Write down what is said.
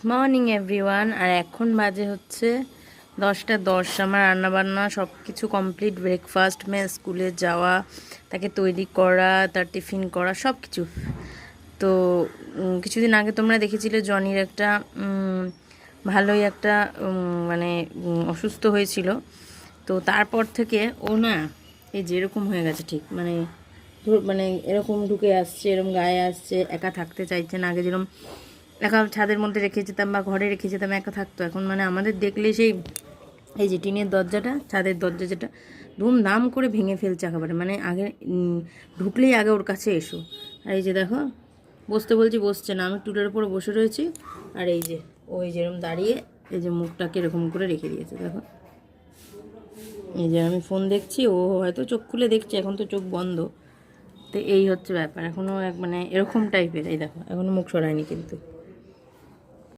Morning everyone. আর এখন বাজে হচ্ছে 10টা 10। আমার রান্নাবান্না সব কিছু কমপ্লিট। ব্রেকফাস্ট, মেয়ে স্কুলে যাওয়া, তাকে তৈরি করা, তার টিফিন করা, সব কিছু। তো কিছুদিন আগে তোমরা দেখেছিলে জনির একটা ভালোই একটা মানে অসুস্থ হয়েছিল। তো তারপর থেকে ও না এই যেরকম হয়ে গেছে, ঠিক মানে মানে এরকম ঢুকে আসছে, এরকম গায়ে আসছে, একা থাকতে চাইছে না। আগে যেরকম একা ছাদের মধ্যে রেখে যেতাম বা ঘরে রেখে যেতাম, একা থাকতো। এখন মানে আমাদের দেখলে সেই এই যে টিনের দরজাটা, ছাদের দরজা যেটা, ধুমধাম করে ভেঙে ফেলছে একেবারে। মানে আগে ঢুকলেই আগে ওর কাছে এসো। আর এই যে দেখো, বসতে বলছি বসছে না, আমি টুলের উপরে বসে রয়েছি। আর এই যে ওই যেরকম দাঁড়িয়ে এই যে মুখটাকে এরকম করে রেখে দিয়েছে, দেখো। এই যে আমি ফোন দেখছি, ও হয়তো চোখ খুলে দেখছে, এখন তো চোখ বন্ধ। তো এই হচ্ছে ব্যাপার, এখনও মানে এরকম টাইপের। এই দেখো, এখনও মুখ সরায়নি কিন্তু।